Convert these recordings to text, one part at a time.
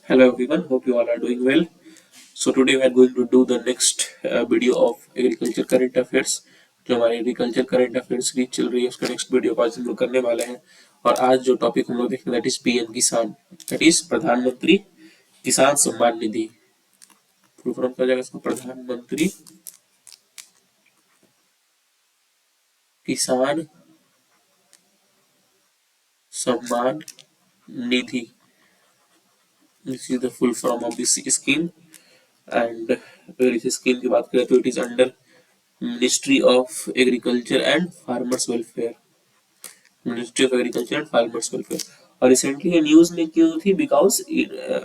Hello everyone, hope you all are doing well. So today we are going to do the next video of agriculture current affairs. जो हमारी agriculture current affairs series चल रही है उसका next video आज हम लोग करने वाले हैं। और आज जो टॉपिक हम लोग देखेंगे दैट इज पीएम किसान, दैट इज प्रधानमंत्री किसान सम्मान निधि। फुल फॉर्म क्या हो जाएगा इसका? Pradhan Mantri Kisan Samman Nidhi. This is the full form of this scheme. And अगर इस स्कीम की बात करें तो it is under ministry of agriculture and farmers welfare. Ministry of agriculture and farmers welfare. और रिसेंटली ये न्यूज में क्यों थी? Because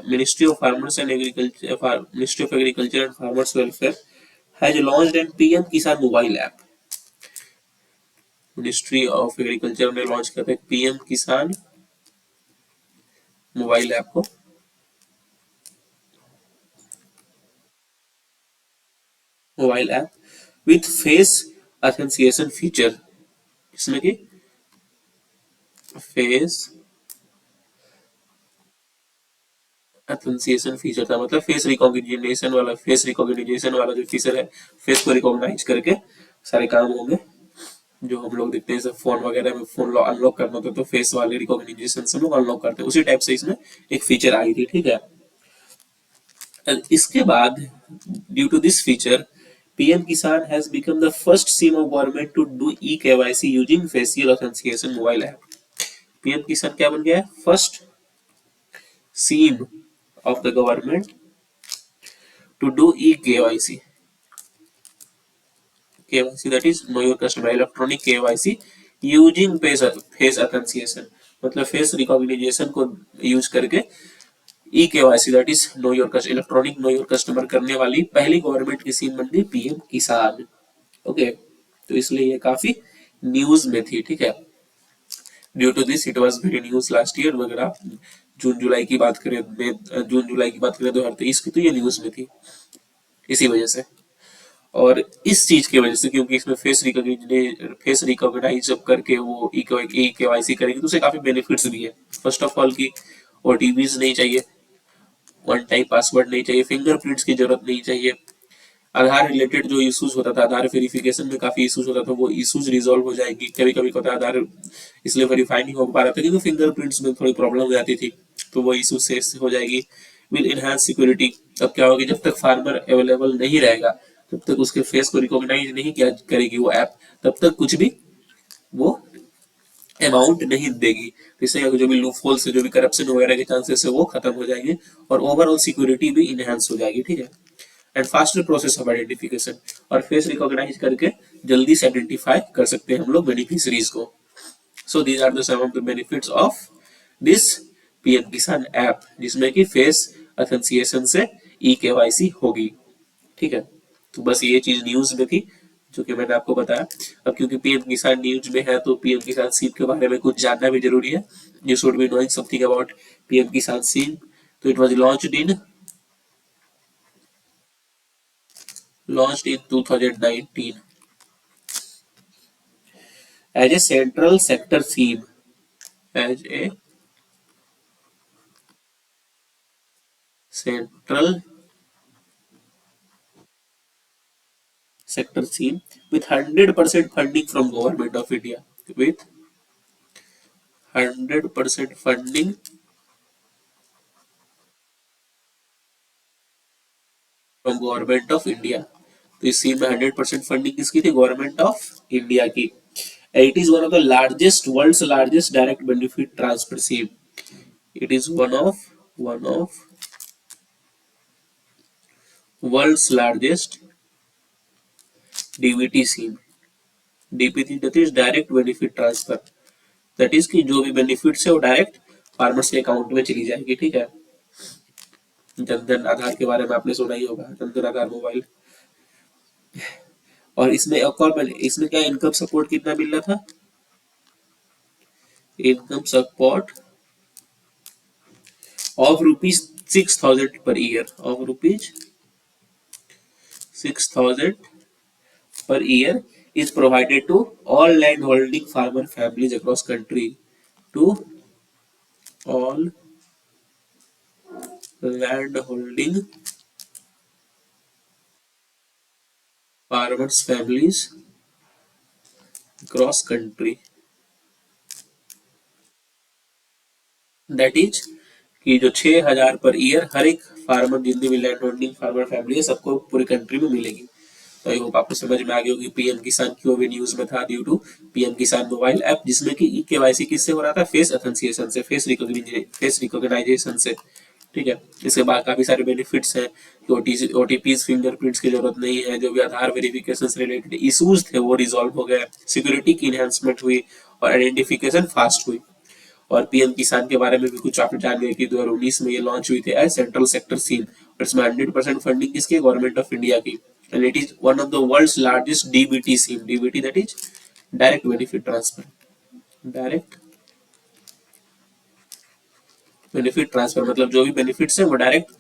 ministry of farmers and agriculture ministry of agriculture and farmers welfare has launched an PM Kisan mobile app. Ministry of agriculture ने launch किया था PM Kisan mobile app को। Mobile app with face authentication feature, जिसमें कि face authentication feature था, मतलब face recognition वाला जो फीचर है, फेस को रिकॉग्नाइज करके सारे काम होंगे। जो हम लोग देखते हैं सब फोन वगैरह में, फोन अनलॉक करना होता है तो फेस वाले रिकॉग्निशन से हम लोग अनलॉक करते हैं, उसी टाइप से इसमें एक फीचर आई थी, ठीक है। इसके बाद due to this feature PM Kisan has become the first scheme of government to do e KYC using facial authentication mobile app. PM Kisan क्या बन गया है? First scheme of the government to do e-KYC. KYC, that is know your customer, electronic KYC using face authentication, मतलब face recognition को use करके e KYC that is know your customer, electronic know your customer करने वाली पहली government की scheme बन गई PM किसान। ओके, तो इसलिए ये काफी न्यूज में थी, ठीक है। Due to this it was very news last year वगैरह। जून जुलाई की बात करें 2023 की, तो ये न्यूज में थी इसी वजह से। और इस चीज की वजह से, क्योंकि इसमें फेस रिकॉग्नाइज जब करके वो ई केवाईसी करेंगे तो उसे काफी बेनिफिट्स भी है। फर्स्ट ऑफ ऑल की ओटीपीज नहीं चाहिए, वन टाइम पासवर्ड नहीं चाहिए, फिंगरप्रिंट्स की जरूरत नहीं चाहिए। आधार रिलेटेड जो इश्यूज होता था, आधार वेरिफिकेशन में काफी इश्यूज होता था, वो इश्यूज रिजॉल्व हो जाएंगी। कभी कभी होता है आधार इसलिए वेरीफाई नहीं हो पा रहा था क्योंकि फिंगरप्रिंट्स में थोड़ी प्रॉब्लम हो जाती थी, तो वो इशू से हो जाएगी। Will enhance security. अब क्या होगा, जब तक फार्मर अवेलेबल नहीं रहेगा, तब तक उसके फेस को रिकॉग्नाइज नहीं किया करेगी वो ऐप, तब तक कुछ भी वो अमाउंट नहीं देगी। इससे जो भी लूप होल से जो भी करप्शन वगैरह के चांसेस है वो खत्म हो जाएंगे और ओवरऑल सिक्योरिटी भी इनहेंस हो जाएगी, ठीक है। And faster process of identification, और फेस रिकॉग्नाइज करके जल्दी से आइडेंटिफाई कर सकते हैं हम लोग बेनिफिशरीज को। So these are the sum of the benefits of this PM Kisan app, जिसमें कि फेस ऑथेंटिकेशन से ई केवाईसी होगी, ठीक है। तो बस ये चीज न्यूज में थी जो कि मैंने आपको बताया। अब क्योंकि पीएम किसान न्यूज में है तो पीएम किसान स्कीम के बारे में कुछ जानना भी जरूरी है। You should be knowing something about PM किसान स्कीम। तो it was launched in 2019 as a central sector theme, as a central sector theme with 100% funding from government of India, with 100% funding from government of India। तो इस scheme में 100% funding किसकी थी? Government of India की। It is one of the largest, world's largest direct benefit transfer scheme. It is one of world's largest DBT scheme. DPT that is direct benefit transfer, that is कि जो भी benefits है वो direct farmers के account में चली जाएगी, ठीक है। जनधन आधार के बारे में आपने सुना ही होगा, जनधन आधार मोबाइल। और इसमें एक और इसमें क्या इनकम सपोर्ट कितना मिल रहा था? Income support of rupees 6,000 per year, of rupees 6,000 per year is provided to all land holding farmer families across country, to all land holding farmers families cross country, that is कि जो 6,000 per year हर एक farmer, जितनी भी land holding farmer family है, सबको पूरी country में मिलेगी। तो आई होप आपको समझ में आ गई होगी पीएम किसान क्यों भी न्यूज में था, due to PM Kisan mobile app, जिसमें कि ई केवाईसी किससे हो रहा था, फेस अथेंटिकेशन से, फेस रिकॉग्नाइजेशन से। ठीक है, इसके बाद काफी सारे बेनिफिट्स हैं कि ओटीपीज फिंगरप्रिंट्स की जरूरत नहीं है, जो भी आधार वेरिफिकेशन से रिलेटेड इश्यूज थे वो रिजॉल्व हो गए, सिक्योरिटी की इनहेंसमेंट हुई और आइडेंटिफिकेशन फास्ट हुई। और पीएम किसान के बारे में भी कुछ आप जान गए कि 2019 में ये लॉन्च हुई थी एज सेंट्रल सेक्टर स्कीम, इसमें 100% फंडिंग किसकी, गवर्नमेंट ऑफ इंडिया की, and it is one of the world's largest DBT scheme, DBT that is direct benefit transfer, direct benefit transfer मतलब जो भी बेनिफिट्स है वो डायरेक्ट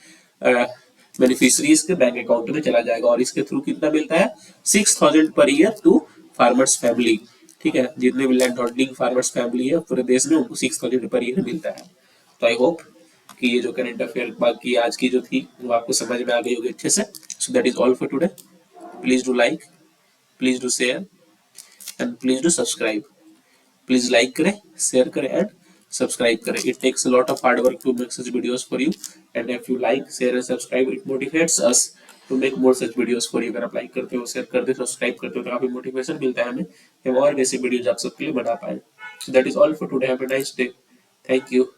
बेनिफिशरीज के बैंक अकाउंट में चला जाएगा। और इसके थ्रू कितना मिलता है, 6,000 per year to farmers family. ठीक है, जितने भी लैंड होल्डिंग फार्मर्स फैमिली है पूरे देश में उनको 6,000 पर ईयर मिलता है। तो आई होप कि ये जो करंट अफेयर बाकी आज की जो थी वो आपको समझ में आ गई होगी अच्छे से। So that is all for today. Please do like, please do share and please do subscribe. Please like करें, शेयर करें एंड सब्सक्राइब करें। It takes a lot of hard work to make such videos for you, and if you like, share and subscribe, it motivates us to make more such videos for you। अगर आप like करते हो, share करते हो, subscribe करते हो तो काफी मोटिवेशन मिलता है हमें कि हम और ऐसे वीडियोज आप सबके लिए बना पाए। So that is all for today. Have a nice day. Thank you.